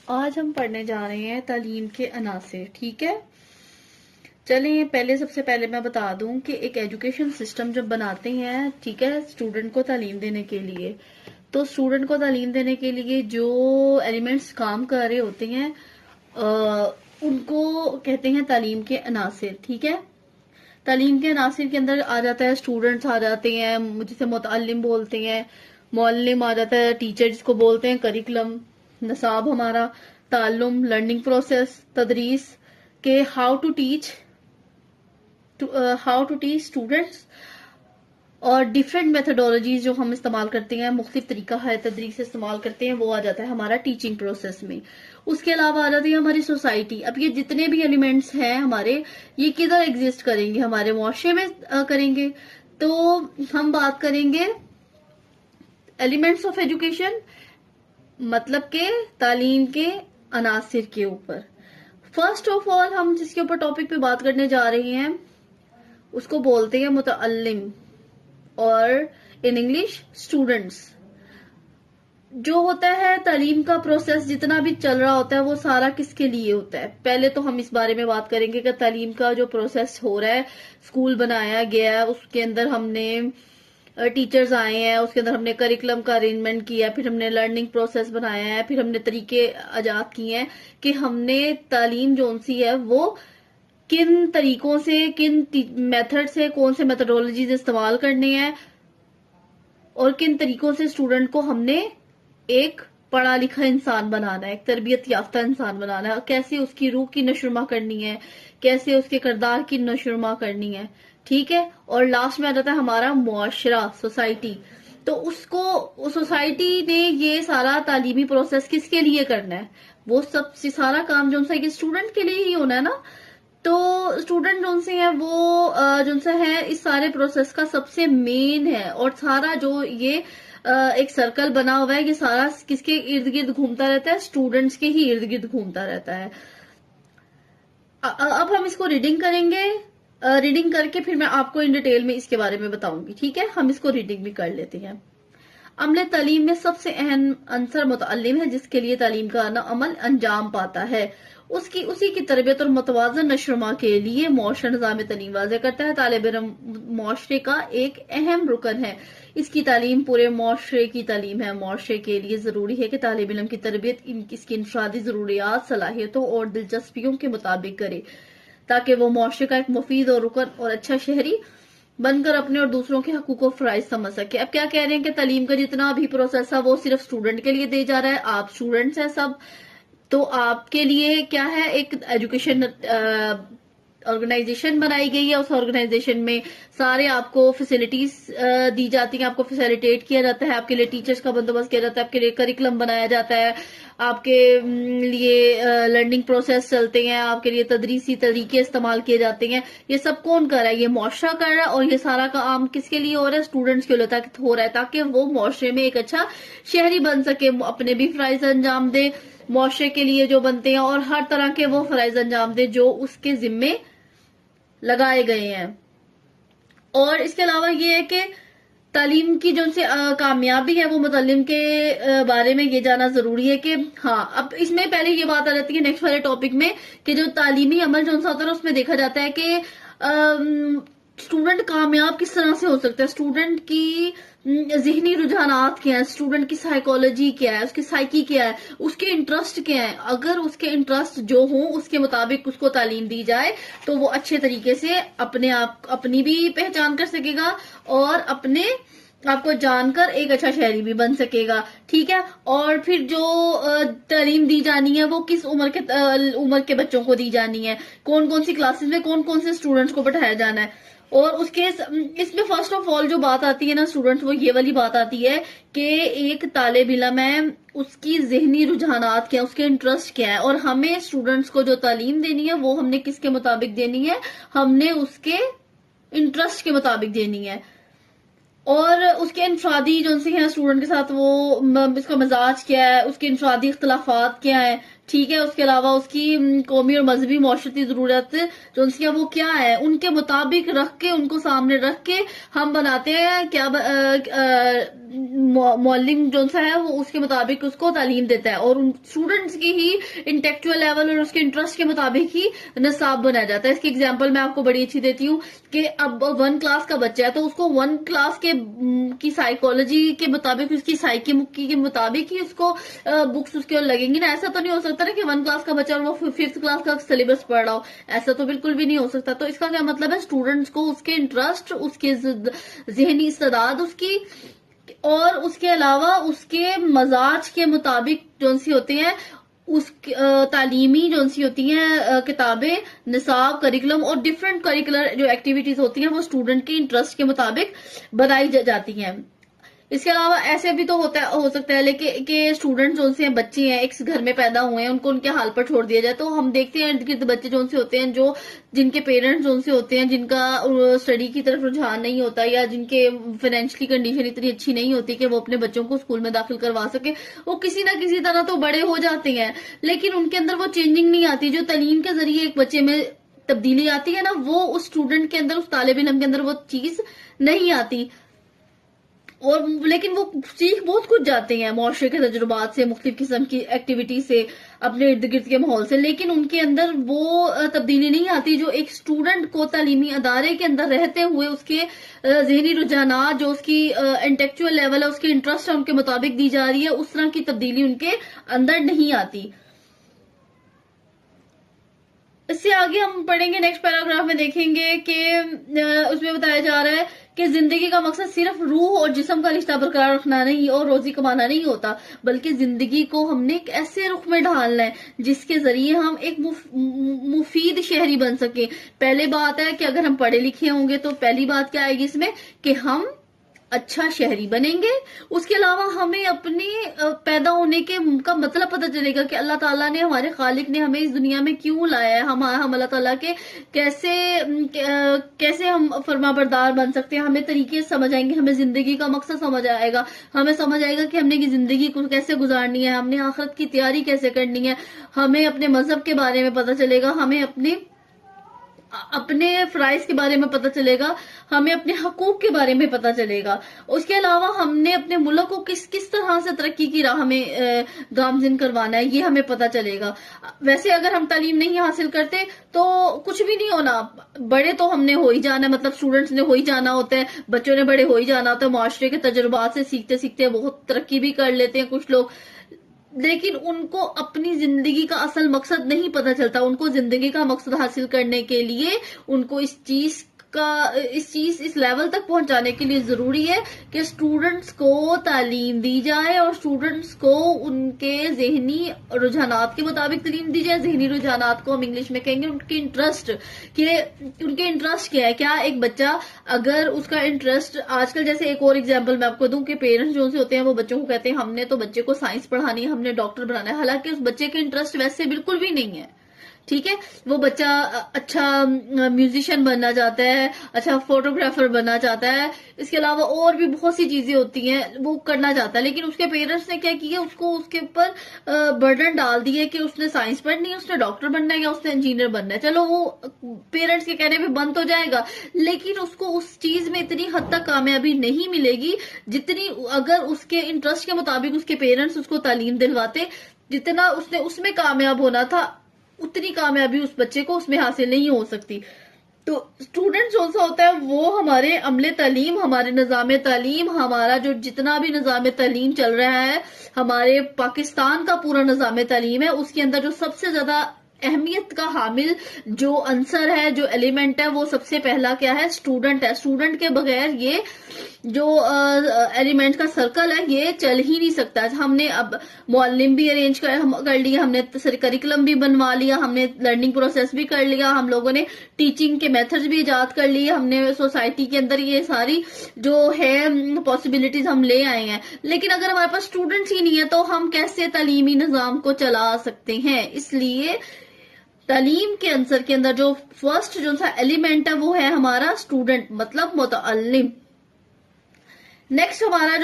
آج ہم پڑھنے جا رہے ہیں تعلیم کے عناصر. ٹھیک ہے، چلیں پہلے سب سے پہلے میں بتا دوں کہ ایک ایجوکیشن سسٹم جب بناتے ہیں، ٹھیک ہے، اسٹوڈنٹ کو تعلیم دینے کے لیے، تو اسٹوڈنٹ کو تعلیم دینے کے لیے جو ایلیمنٹس کام کر رہے ہوتے ہیں ان کو کہتے ہیں تعلیم کے عناصر. ٹھیک ہے، تعلیم کے عناصر کے اندر آ جاتا ہے اسٹوڈنٹس آ جاتے ہیں، جسے متعلم بولتے ہیں، معلم آ جاتا ہے، ٹیچر جس کو بولتے ہیں، کریکولم، نصاب ہمارا، تعلم، لرننگ پروسیس، تدریس کہ ہاؤ ٹو ٹیچ اسٹوڈنٹس، اور ڈیفرنٹ میتھڈولوجیز جو ہم استعمال کرتے ہیں، مختلف طریقہ ہے تدریس استعمال کرتے ہیں، وہ آ جاتا ہے ہمارا ٹیچنگ پروسیس میں. اس کے علاوہ آ جاتی ہے ہماری سوسائٹی. اب یہ جتنے بھی ایلیمنٹس ہیں ہمارے، یہ کدھر ایگزسٹ کریں گے؟ ہمارے معاشرے میں کریں گے. تو ہم بات کریں گے ایلیمنٹس آف ایجوکیشن، مطلب کہ تعلیم کے عناصر کے اوپر. فرسٹ آف آل ہم جس کے اوپر ٹاپک پہ بات کرنے جا رہے ہیں اس کو بولتے ہیں متعلم، اور ان انگلش اسٹوڈنٹس. جو ہوتا ہے تعلیم کا پروسیس جتنا بھی چل رہا ہوتا ہے وہ سارا کس کے لیے ہوتا ہے؟ پہلے تو ہم اس بارے میں بات کریں گے کہ تعلیم کا جو پروسیس ہو رہا ہے، اسکول بنایا گیا ہے، اس کے اندر ہم نے ٹیچرز آئے ہیں، اس کے اندر ہم نے کریکولم کا ارینجمنٹ کیا ہے، پھر ہم نے لرننگ پروسیس بنایا ہے، پھر ہم نے طریقے ایجاد کیے ہیں کہ ہم نے تعلیم جو سی ہے وہ کن طریقوں سے، کن میتھڈ سے، کون سے میتھڈولوجیز استعمال کرنے ہیں، اور کن طریقوں سے اسٹوڈنٹ کو ہم نے ایک پڑھا لکھا انسان بنانا ہے، ایک تربیت یافتہ انسان بنانا ہے، کیسے اس کی روح کی نشوما کرنی ہے، کیسے اس کے کردار کی نشوما کرنی ہے. ٹھیک ہے، اور لاسٹ میں آ جاتا ہے ہمارا معاشرہ، سوسائٹی. تو اس کو سوسائٹی نے یہ سارا تعلیمی پروسیس کس کے لیے کرنا ہے؟ وہ سب سے سارا کام جو ہے اسٹوڈنٹ کے لیے ہی ہونا ہے نا. تو اسٹوڈنٹ جو سے ہیں وہ جو سے ہے اس سارے پروسیس کا سب سے مین ہے، اور سارا جو یہ ایک سرکل بنا ہوا ہے، یہ سارا کس کے ارد گرد گھومتا رہتا ہے؟ اسٹوڈنٹس کے ہی ارد گرد گھومتا رہتا ہے. اب ہم اس کو ریڈنگ کریں گے، ریڈنگ کر کے پھر میں آپ کو ان ڈیٹیل میں اس کے بارے میں بتاؤں گی. ٹھیک ہے، ہم اس کو ریڈنگ بھی کر لیتے ہیں. عمل تعلیم میں سب سے اہم عنصر متعلم ہے، جس کے لیے تعلیم کا عمل انجام پاتا ہے. اسی کی تربیت اور متوازن نشوما کے لیے معاشرہ نظام تعلیم واضح کرتا ہے. طالب علم معاشرے کا ایک اہم رکن ہے. اس کی تعلیم پورے معاشرے کی تعلیم ہے. معاشرے کے لیے ضروری ہے کہ طالب علم کی تربیت اس کی انفرادی ضروریات، صلاحیتوں اور دلچسپیوں کے مطابق کرے، تاکہ وہ معاشرے کا ایک مفید اور رکن اور اچھا شہری بن کر اپنے اور دوسروں کے حقوق و فرائض سمجھ سکے. اب کیا کہہ رہے ہیں کہ تعلیم کا جتنا بھی پروسیس ہے وہ صرف اسٹوڈنٹ کے لیے دے جا رہا ہے. آپ اسٹوڈنٹس ہیں سب، تو آپ کے لیے کیا ہے؟ ایک ایجوکیشن آرگنائزیشن بنائی گئی ہے. اس آرگنائزیشن میں سارے آپ کو فیسلٹیز دی جاتی ہیں، آپ کو فیسیلیٹیٹ کیا جاتا ہے، آپ کے لیے ٹیچرز کا بندوبست کیا جاتا ہے، آپ کے لیے کریکولم بنایا جاتا ہے، آپ کے لیے لرننگ پروسیس چلتے ہیں، آپ کے لیے تدریسی طریقے استعمال کیے جاتے ہیں. یہ سب کون کر رہا ہے؟ یہ معاشرہ کر رہا ہے. اور یہ سارا کام کس کے لیے ہو رہا ہے؟ اسٹوڈنٹس کے لیے ہو رہا ہے، تاکہ وہ معاشرے میں ایک اچھا شہری بن سکے، اپنے بھی فرائض انجام دے، معاشرے کے لیے جو بنتے ہیں، اور ہر طرح کے وہ فرائض انجام دے جو اس کے ذمے لگائے گئے ہیں. اور اس کے علاوہ یہ ہے کہ تعلیم کی جو سے کامیابی ہے وہ متعلم کے بارے میں یہ جانا ضروری ہے کہ ہاں، اب اس میں پہلے یہ بات آ جاتی ہے نیکسٹ والے ٹاپک میں کہ جو تعلیمی عمل جو ہوتا ہے اس میں دیکھا جاتا ہے کہ اسٹوڈنٹ کامیاب کس طرح سے ہو سکتا ہے، اسٹوڈنٹ کی ذہنی رجحانات کیا ہے، اسٹوڈنٹ کی سائیکالوجی کیا ہے، اس کی سائیکی کیا ہے، اس کے انٹرسٹ کیا ہے. اگر اس کے انٹرسٹ جو ہوں اس کے مطابق اس کو تعلیم دی جائے تو وہ اچھے طریقے سے اپنی بھی پہچان کر سکے گا، اور اپنے آپ کو جان کر ایک اچھا شہری بھی بن سکے گا. ٹھیک ہے، اور پھر جو تعلیم دی جانی ہے وہ کس عمر کے بچوں کو دی جانی ہے، کون کون سی کلاسز میں کون کون سے اسٹوڈنٹس کو بٹھایا جانا ہے. اور اس میں فرسٹ آف آل جو بات آتی ہے نا اسٹوڈنٹس، وہ یہ والی بات آتی ہے کہ ایک طالب علم ہے، اس کی ذہنی رجحانات کیا، اس کے انٹرسٹ کیا ہے، اور ہمیں اسٹوڈنٹس کو جو تعلیم دینی ہے وہ ہم نے کس کے مطابق دینی ہے؟ ہم نے اس کے انٹرسٹ کے مطابق دینی ہے. اور اس کے انفرادی جو سے ہیں اسٹوڈنٹ کے ساتھ وہ اس کا مزاج کیا ہے، اس کے انفرادی اختلافات کیا ہے. ٹھیک ہے. اس کے علاوہ اس کی قومی اور مذہبی معاشرتی ضرورت جو ان کی وہ کیا ہے ان کے مطابق رکھ کے ان کو سامنے رکھ کے ہم بناتے ہیں کیا معلم جو سا ہے وہ اس کے مطابق اس کو تعلیم دیتا ہے اور اسٹوڈنٹس کی ہی انٹیکچوئل لیول اور اس کے انٹرسٹ کے مطابق ہی نصاب بنایا جاتا ہے. اس کی ایگزامپل میں آپ کو بڑی اچھی دیتی ہوں کہ اب 1 کلاس کا بچہ ہے تو اس کو 1 کلاس کی سائیکولوجی کے مطابق اس کی سائیکی کے مطابق ہی اس کو بکس اس کے لگیں گی نا. ایسا تو نہیں ہو سکتا نا کہ 1 کلاس کا بچہ اور وہ 5th کلاس کا سلیبس پڑھ رہا ہو, ایسا تو بالکل بھی نہیں ہو سکتا. تو اس کا کیا مطلب ہے, اسٹوڈنٹس کو اس کے انٹرسٹ, اس کے ذہنی استعداد اس کی اور اس کے علاوہ اس کے مزاج کے مطابق جو سی ہوتے ہیں اس تعلیمی جو سی ہوتی ہیں کتابیں, نصاب, کریکولم اور ڈفرینٹ کریکولر جو ایکٹیویٹیز ہوتی ہیں وہ اسٹوڈنٹ کے انٹرسٹ کے مطابق بنائی جاتی ہیں. اس کے علاوہ ایسے بھی تو ہو سکتا ہے لیکن کہ اسٹوڈنٹ جو سے بچے ہیں ایک گھر میں پیدا ہوئے ہیں ان کو ان کے حال پر چھوڑ دیا جائے. تو ہم دیکھتے ہیں ارد گرد بچے جو سے ہوتے ہیں جن کے پیرنٹس جو سے ہوتے ہیں جن کا اسٹڈی کی طرف رجحان نہیں ہوتا یا جن کے فائنینشلی کنڈیشن اتنی اچھی نہیں ہوتی کہ وہ اپنے بچوں کو اسکول میں داخل کروا سکے, وہ کسی نہ کسی طرح تو بڑے ہو جاتے ہیں لیکن ان کے اندر وہ چینجنگ نہیں آتی. جو تعلیم کے ذریعے ایک بچے میں تبدیلی آتی ہے نا, وہ اس اسٹوڈنٹ کے اندر, اس طالب علم کے اندر وہ چیز نہیں آتی. اور لیکن وہ سیکھ بہت کچھ جاتے ہیں معاشرے کے تجربات سے, مختلف قسم کی ایکٹیویٹی سے, اپنے ارد گرد کے ماحول سے, لیکن ان کے اندر وہ تبدیلی نہیں آتی جو ایک اسٹوڈنٹ کو تعلیمی ادارے کے اندر رہتے ہوئے اس کے ذہنی رجحانات, جو اس کی انٹیکچوئل لیول ہے, اس کے انٹرسٹ ہے, ان کے مطابق دی جا رہی ہے, اس طرح کی تبدیلی ان کے اندر نہیں آتی. اس سے آگے ہم پڑھیں گے نیکسٹ پیراگراف میں دیکھیں گے کہ اس میں بتایا جا رہا ہے کہ زندگی کا مقصد صرف روح اور جسم کا رشتہ برقرار رکھنا نہیں اور روزی کمانا نہیں ہوتا, بلکہ زندگی کو ہم نے ایک ایسے رخ میں ڈھالنا ہے جس کے ذریعے ہم ایک مفید شہری بن سکیں. پہلے بات ہے کہ اگر ہم پڑھے لکھے ہوں گے تو پہلی بات کیا آئے گی اس میں کہ ہم اچھا شہری بنیں گے. اس کے علاوہ ہمیں اپنے پیدا ہونے کا مطلب پتہ چلے گا کہ اللہ تعالیٰ نے, ہمارے خالق نے ہمیں اس دنیا میں کیوں لایا ہے, ہم اللہ تعالیٰ کے کیسے ہم فرما بردار بن سکتے ہیں. ہمیں طریقے سمجھ آئیں گے, ہمیں زندگی کا مقصد سمجھ آئے گا, ہمیں سمجھ آئے گا کہ ہم نے زندگی کو کیسے گزارنی ہے, ہم نے آخرت کی تیاری کیسے کرنی ہے, ہمیں اپنے مذہب کے بارے میں پتہ چلے گا, ہمیں اپنے فرائض کے بارے میں پتہ چلے گا, ہمیں اپنے حقوق کے بارے میں پتہ چلے گا. اس کے علاوہ ہم نے اپنے ملک کو کس طرح سے ترقی کی راہ میں گامزن کروانا ہے یہ ہمیں پتہ چلے گا. ویسے اگر ہم تعلیم نہیں حاصل کرتے تو کچھ بھی نہیں ہونا. بڑے تو ہم نے ہو ہی جانا ہے, مطلب اسٹوڈنٹس نے ہو ہی جانا ہوتا ہے, بچوں نے بڑے ہو ہی جانا ہوتا ہے, معاشرے کے تجربات سے سیکھتے سیکھتے بہت ترقی بھی کر لیتے ہیں کچھ لوگ, لیکن ان کو اپنی زندگی کا اصل مقصد نہیں پتہ چلتا. ان کو زندگی کا مقصد حاصل کرنے کے لیے ان کو اس لیول تک پہنچانے کے لیے ضروری ہے کہ اسٹوڈنٹس کو تعلیم دی جائے اور اسٹوڈنٹس کو ان کے ذہنی رجحانات کے مطابق تعلیم دی جائے. ذہنی رجحانات کو ہم انگلش میں کہیں گے ان کے انٹرسٹ, کہ ان کے انٹرسٹ کیا ہے. کیا ایک بچہ اگر اس کا انٹرسٹ, آج کل جیسے ایک اور ایگزامپل میں آپ کو دوں کہ پیرنٹس جو سے ہوتے ہیں وہ بچوں کو کہتے ہیں ہم نے تو بچے کو سائنس پڑھانی ہے, ہم نے ڈاکٹر بنانا ہے, حالانکہ اس بچے کے انٹرسٹ ویسے بالکل بھی نہیں ہے. ٹھیک ہے, وہ بچہ اچھا میوزیشین بننا چاہتا ہے, اچھا فوٹوگرافر بننا چاہتا ہے, اس کے علاوہ اور بھی بہت سی چیزیں ہوتی ہیں وہ کرنا چاہتا ہے, لیکن اس کے پیرنٹس نے کیا کیا, اس کو اس کے اوپر برڈن ڈال دیے کہ اس نے سائنس پڑھنی ہے, اس نے ڈاکٹر بننا ہے یا اس نے انجینئر بننا ہے. چلو وہ پیرنٹس کے کہنے پہ بند تو جائے گا, لیکن اس کو اس چیز میں اتنی حد تک کامیابی نہیں ملے گی جتنی اگر اس کے انٹرسٹ کے مطابق اس کے پیرنٹس اس کو تعلیم دلواتے. جتنا اس نے اس میں کامیاب ہونا تھا اتنی کامیابی اس بچے کو اس میں حاصل نہیں ہو سکتی. تو اسٹوڈنٹ جو سا ہوتا ہے وہ ہمارے عمل تعلیم, ہمارے نظام تعلیم, ہمارا جو جتنا بھی نظام تعلیم چل رہا ہے, ہمارے پاکستان کا پورا نظام تعلیم ہے, اس کے اندر جو سب سے زیادہ اہمیت کا حامل جو عنصر ہے, جو ایلیمنٹ ہے, وہ سب سے پہلا کیا ہے, اسٹوڈنٹ ہے. اسٹوڈنٹ کے بغیر یہ جو ایلیمنٹ کا سرکل ہے یہ چل ہی نہیں سکتا. ہم نے اب معلم بھی ارینج کر لیا, ہم نے کریکولم بھی بنوا لیا, ہم نے لرننگ پروسیس بھی کر لیا, ہم لوگوں نے ٹیچنگ کے میتھڈز بھی ایجاد کر لیے, ہم نے سوسائٹی کے اندر یہ ساری جو ہے پاسبلٹیز ہم لے آئے ہیں, لیکن اگر ہمارے پاس اسٹوڈنٹس ہی نہیں ہے تو ہم کیسے تعلیمی نظام کو چلا سکتے ہیں. اس لیے تعلیم کے عنصر کے اندر جو فرسٹ جو سا ایلیمنٹ ہے وہ ہے ہمارا اسٹوڈنٹ, مطلب متعلم. نیکسٹ ہمارا جو